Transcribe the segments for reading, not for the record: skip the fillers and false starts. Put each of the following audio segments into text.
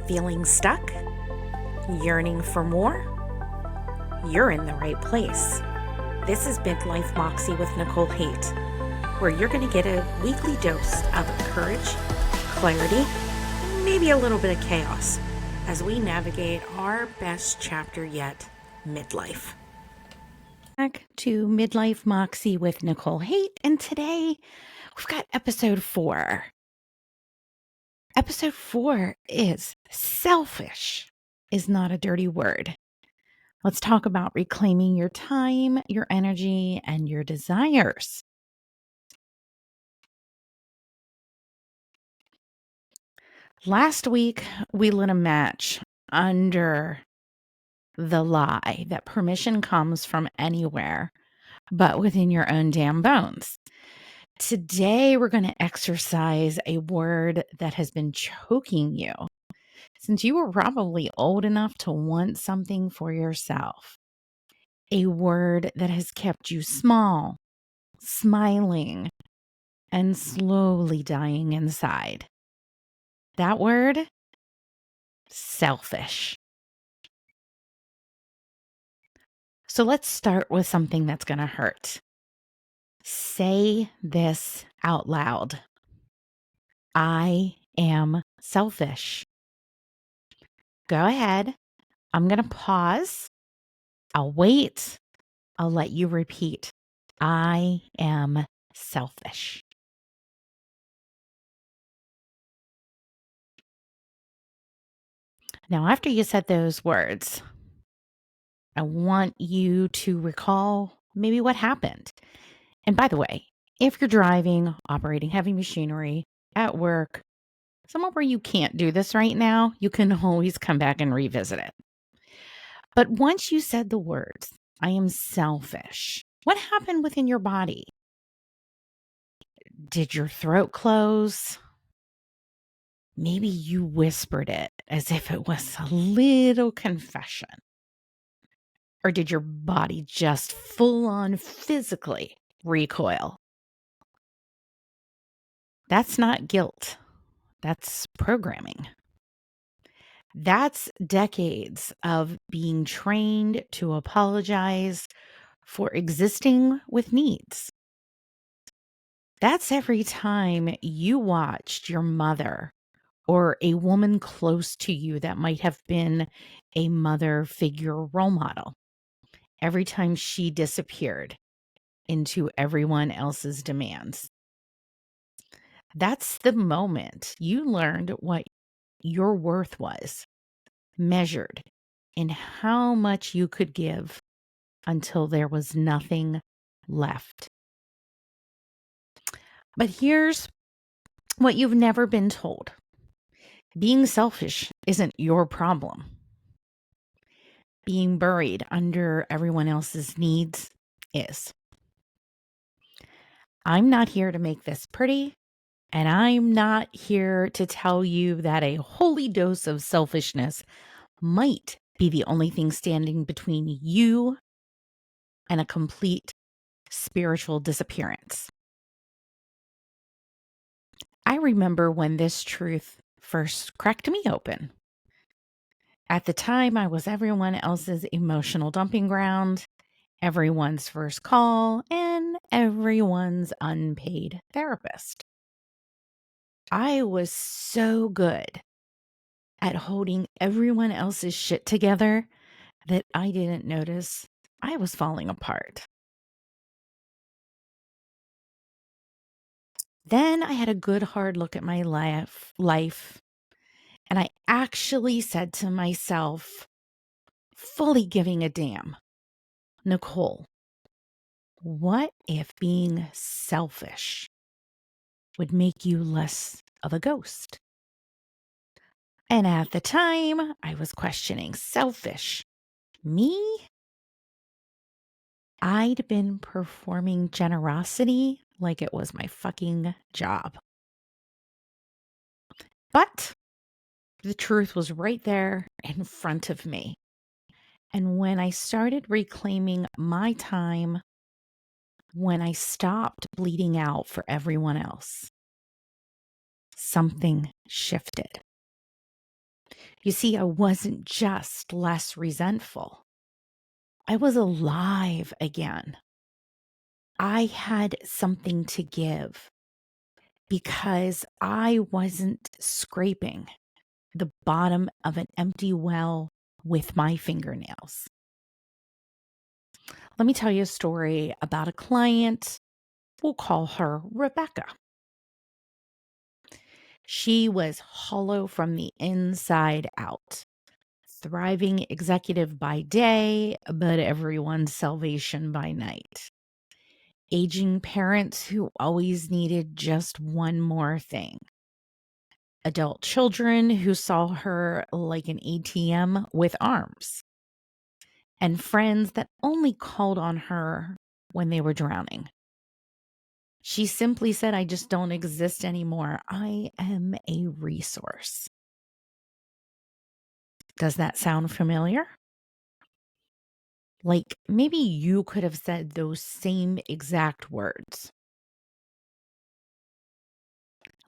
Feeling stuck? Yearning for more? You're in the right place. This is Midlife Moxie with Nicole Hate, where you're going to get a weekly dose of courage, clarity, and maybe a little bit of chaos as we navigate our best chapter yet, midlife. Back to Midlife Moxie with Nicole Hate, and today we've got episode 4. Episode 4 is selfish is not a dirty word. Let's talk about reclaiming your time, your energy, and your desires. Last week, we lit a match under the lie that permission comes from anywhere, but within your own damn bones. Today, we're going to exercise a word that has been choking you since you were probably old enough to want something for yourself. A word that has kept you small, smiling, and slowly dying inside. That word, selfish. So let's start with something that's going to hurt. Say this out loud. I am selfish. Go ahead. I'm going to pause. I'll wait. I'll let you repeat. I am selfish. Now, after you said those words, I want you to recall maybe what happened. And by the way, if you're driving, operating heavy machinery, at work, somewhere where you can't do this right now, you can always come back and revisit it. But once you said the words, I am selfish, what happened within your body? Did your throat close? Maybe you whispered it as if it was a little confession. Or did your body just full on physically recoil? That's not guilt. That's programming. That's decades of being trained to apologize for existing with needs. That's every time you watched your mother or a woman close to you that might have been a mother figure role model. Every time she disappeared into everyone else's demands. That's the moment you learned what your worth was, measured in how much you could give until there was nothing left. But here's what you've never been told. Being selfish isn't your problem. Being buried under everyone else's needs is. I'm not here to make this pretty, and I'm not here to tell you that a holy dose of selfishness might be the only thing standing between you and a complete spiritual disappearance. I remember when this truth first cracked me open. At the time, I was everyone else's emotional dumping ground, everyone's first call, and everyone's unpaid therapist. I was so good at holding everyone else's shit together that I didn't notice I was falling apart. Then I had a good hard look at my life, and I actually said to myself, fully giving a damn, Nicole, what if being selfish would make you less of a ghost? And at the time, I was questioning selfish. Me? I'd been performing generosity like it was my fucking job. But the truth was right there in front of me. And when I started reclaiming my time, when I stopped bleeding out for everyone else, something shifted. You see, I wasn't just less resentful, I was alive again. I had something to give because I wasn't scraping the bottom of an empty well with my fingernails. Let me tell you a story about a client. We'll call her Rebecca. She was hollow from the inside out, thriving executive by day, but everyone's salvation by night. Aging parents who always needed just one more thing. Adult children who saw her like an ATM with arms. And friends that only called on her when they were drowning. She simply said, I just don't exist anymore. I am a resource. Does that sound familiar? Like maybe you could have said those same exact words.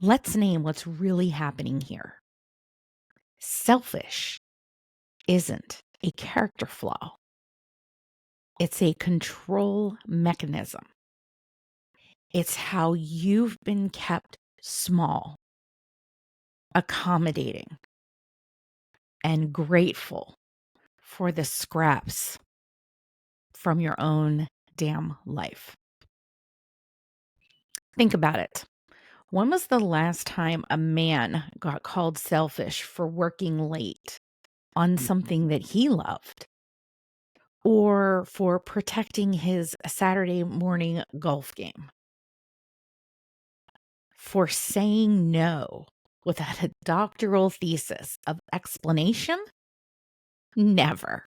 Let's name what's really happening here. Selfish isn't a character flaw. It's a control mechanism. It's how you've been kept small, accommodating, and grateful for the scraps from your own damn life. Think about it. When was the last time a man got called selfish for working late on something that he loved? Or for protecting his Saturday morning golf game? For saying no without a doctoral thesis of explanation? Never.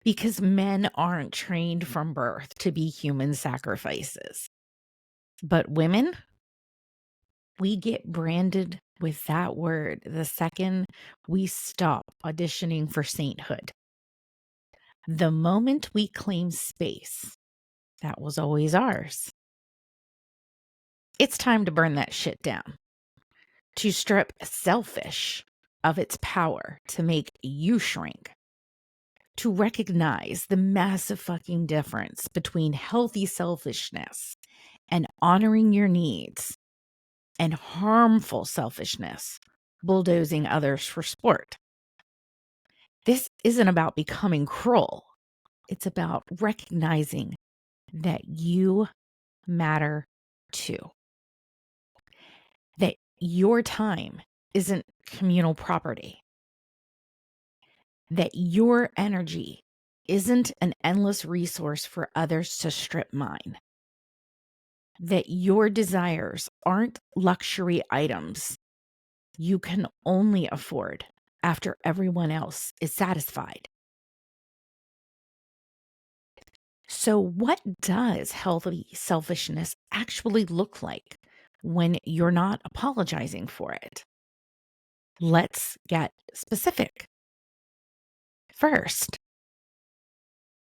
Because men aren't trained from birth to be human sacrifices. But women, we get branded with that word the second we stop auditioning for sainthood. The moment we claim space, that was always ours. It's time to burn that shit down. To strip selfish of its power to make you shrink. To recognize the massive fucking difference between healthy selfishness and honoring your needs and harmful selfishness, bulldozing others for sport. This isn't about becoming cruel. It's about recognizing that you matter too. That your time isn't communal property. That your energy isn't an endless resource for others to strip mine. That your desires aren't luxury items you can only afford after everyone else is satisfied. So, what does healthy selfishness actually look like when you're not apologizing for it? Let's get specific. First,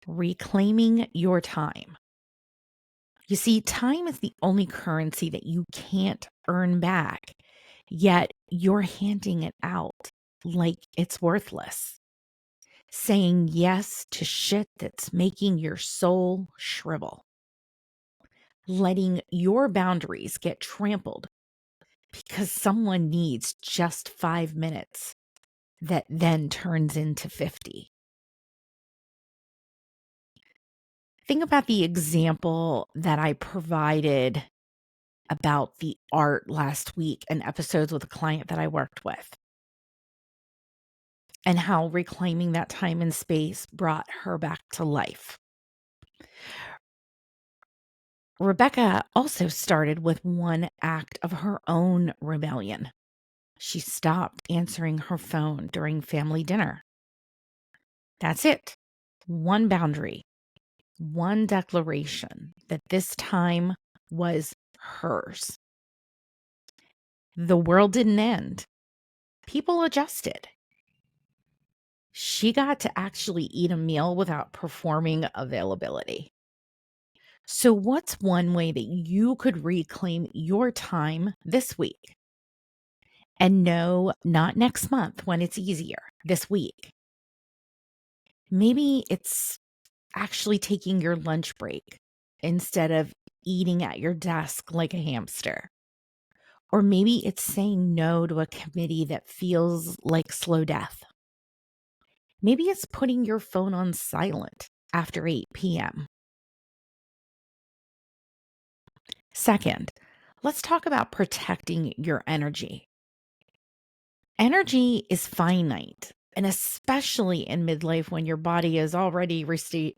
reclaiming your time. You see, time is the only currency that you can't earn back, yet you're handing it out like it's worthless. Saying yes to shit that's making your soul shrivel. Letting your boundaries get trampled because someone needs just 5 minutes that then turns into 50. Think about the example that I provided about the art last week in episodes with a client that I worked with, and how reclaiming that time and space brought her back to life. Rebecca also started with one act of her own rebellion. She stopped answering her phone during family dinner. That's it. One boundary, one declaration that this time was hers. The world didn't end. People adjusted. She got to actually eat a meal without performing availability. So, what's one way that you could reclaim your time this week? And no, not next month when it's easier. this week? Maybe it's actually taking your lunch break instead of eating at your desk like a hamster. Or maybe it's saying no to a committee that feels like slow death. Maybe it's putting your phone on silent after 8 p.m. Second, let's talk about protecting your energy. Energy is finite, and especially in midlife when your body is already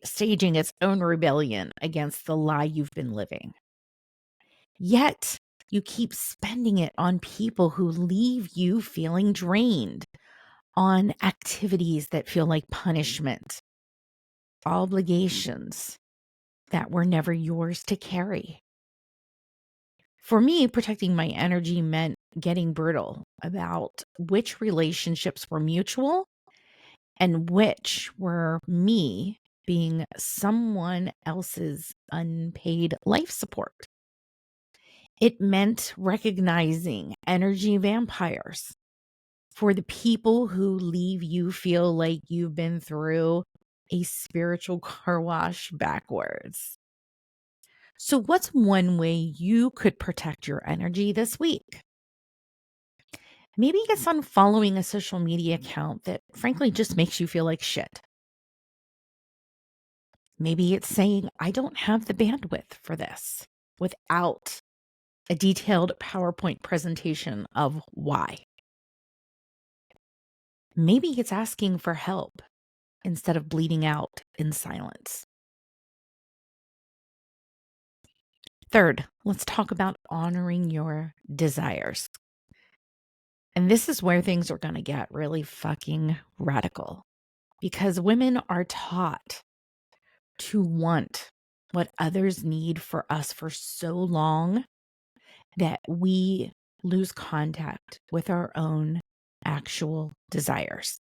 staging its own rebellion against the lie you've been living. Yet, you keep spending it on people who leave you feeling drained, on activities that feel like punishment, obligations that were never yours to carry. For me, protecting my energy meant getting brutal about which relationships were mutual and which were me being someone else's unpaid life support. It meant recognizing energy vampires for the people who leave you feel like you've been through a spiritual car wash backwards. So, what's one way you could protect your energy this week? Maybe it's unfollowing a social media account that frankly just makes you feel like shit. Maybe it's saying, I don't have the bandwidth for this without a detailed PowerPoint presentation of why. Maybe it's asking for help instead of bleeding out in silence. Third, let's talk about honoring your desires. And this is where things are going to get really fucking radical because women are taught to want what others need for us for so long that we lose contact with our own actual desires.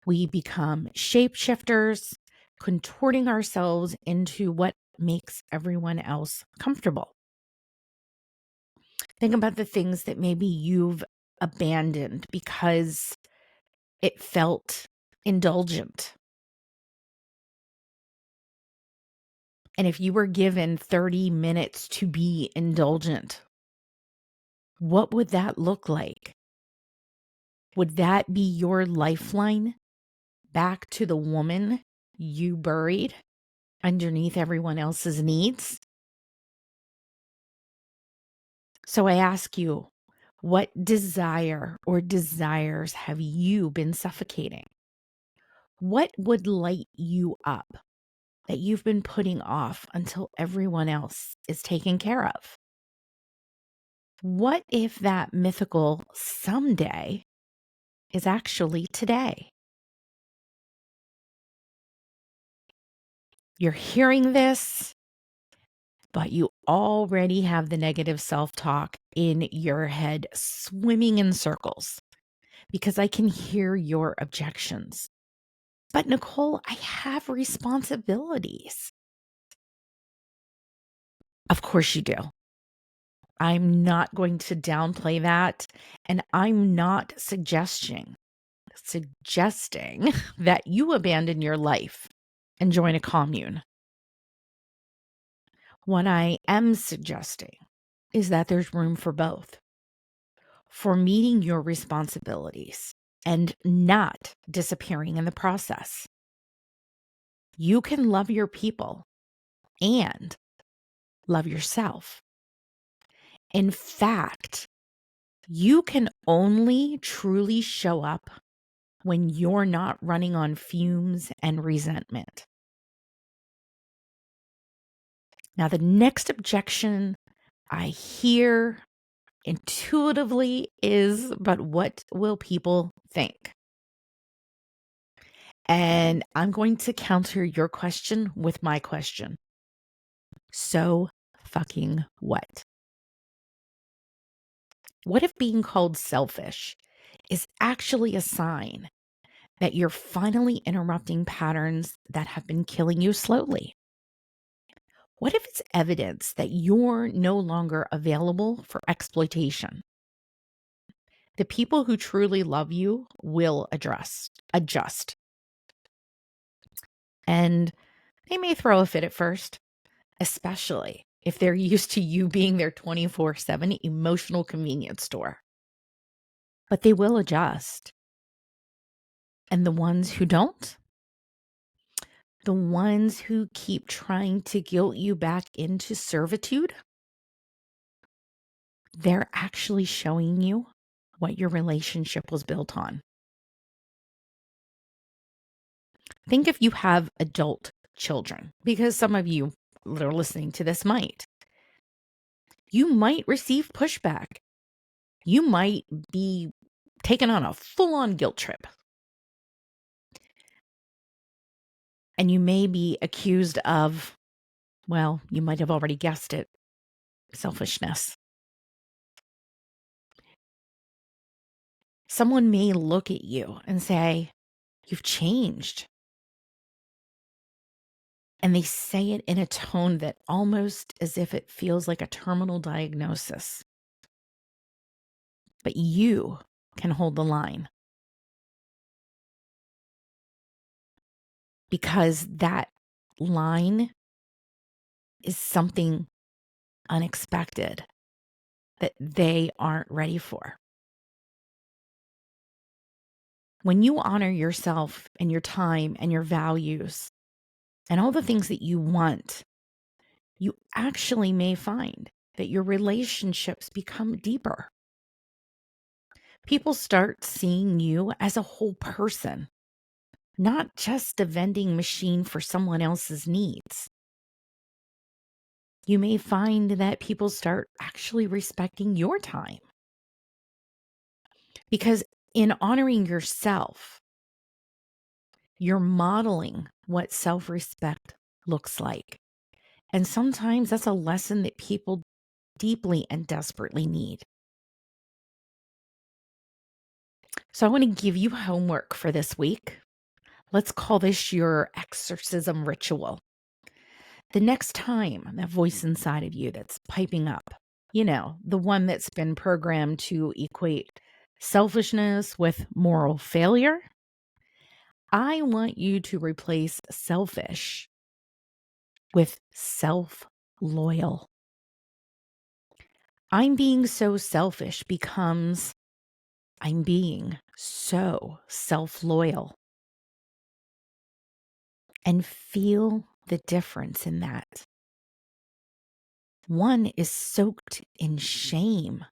We become shapeshifters, contorting ourselves into what makes everyone else comfortable. Think about the things that maybe you've abandoned because it felt indulgent. And if you were given 30 minutes to be indulgent, what would that look like? Would that be your lifeline back to the woman you buried underneath everyone else's needs? So I ask you, what desire or desires have you been suffocating? What would light you up that you've been putting off until everyone else is taken care of? What if that mythical someday is actually today? You're hearing this, but you already have the negative self-talk in your head swimming in circles because I can hear your objections. But Nicole, I have responsibilities. Of course you do. I'm not going to downplay that. And I'm not suggesting that you abandon your life and join a commune. What I am suggesting is that there's room for both, for meeting your responsibilities and not disappearing in the process. You can love your people and love yourself. In fact, you can only truly show up when you're not running on fumes and resentment. Now, the next objection I hear intuitively is, but what will people think? And I'm going to counter your question with my question. So fucking what? What if being called selfish is actually a sign that you're finally interrupting patterns that have been killing you slowly? What if it's evidence that you're no longer available for exploitation? The people who truly love you will adjust. And they may throw a fit at first, especially if they're used to you being their 24/7 emotional convenience store. But they will adjust. And the ones who don't, the ones who keep trying to guilt you back into servitude, they're actually showing you what your relationship was built on. Think if you have adult children, because some of you that are listening to this might. You might receive pushback. You might be taken on a full-on guilt trip. And you may be accused of, well, you might have already guessed it, selfishness. Someone may look at you and say, you've changed. And they say it in a tone that almost as if it feels like a terminal diagnosis. But you can hold the line. Because that line is something unexpected that they aren't ready for. When you honor yourself and your time and your values and all the things that you want, you actually may find that your relationships become deeper. People start seeing you as a whole person, not just a vending machine for someone else's needs. You may find that people start actually respecting your time. Because in honoring yourself, you're modeling what self-respect looks like. And sometimes that's a lesson that people deeply and desperately need. So I want to give you homework for this week. Let's call this your exorcism ritual. The next time that voice inside of you that's piping up, the one that's been programmed to equate selfishness with moral failure, I want you to replace selfish with self-loyal. I'm being so selfish becomes I'm being so self-loyal. And feel the difference in that. One is soaked in shame,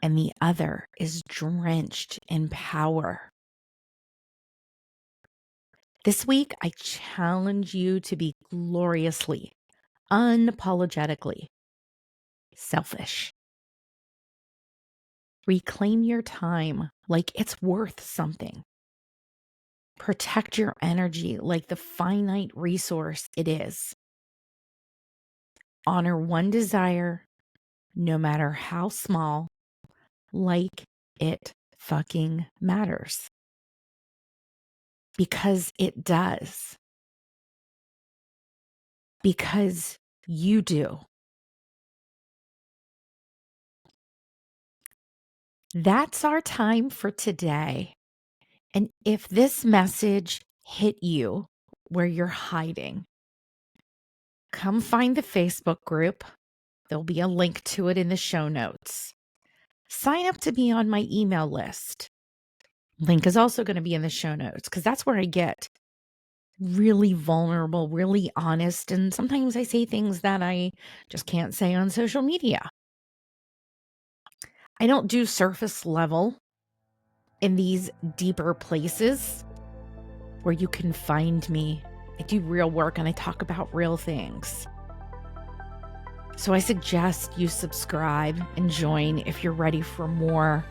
and the other is drenched in power. This week, I challenge you to be gloriously, unapologetically selfish. Reclaim your time like it's worth something. Protect your energy like the finite resource it is. Honor one desire, no matter how small, like it fucking matters. Because it does. Because you do. That's our time for today. And if this message hit you where you're hiding, come find the Facebook group. There'll be a link to it in the show notes. Sign up to be on my email list. Link is also going to be in the show notes because that's where I get really vulnerable, really honest, and sometimes I say things that I just can't say on social media. I don't do surface level in these deeper places where you can find me. I do real work and I talk about real things. So I suggest you subscribe and join if you're ready for more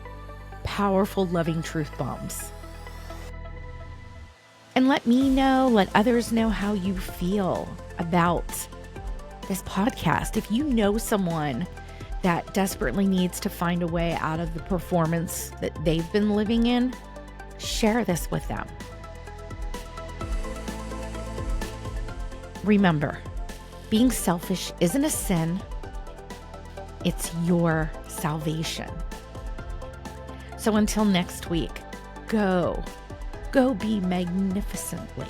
powerful, loving truth bombs. And let me know, let others know how you feel about this podcast. If you know someone that desperately needs to find a way out of the performance that they've been living in, share this with them. Remember, being selfish isn't a sin. It's your salvation. So until next week, go be magnificently,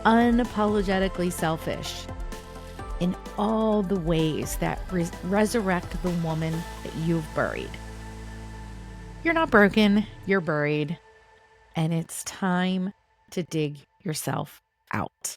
unapologetically selfish in all the ways that resurrect the woman that you've buried. You're not broken, you're buried, and it's time to dig yourself out.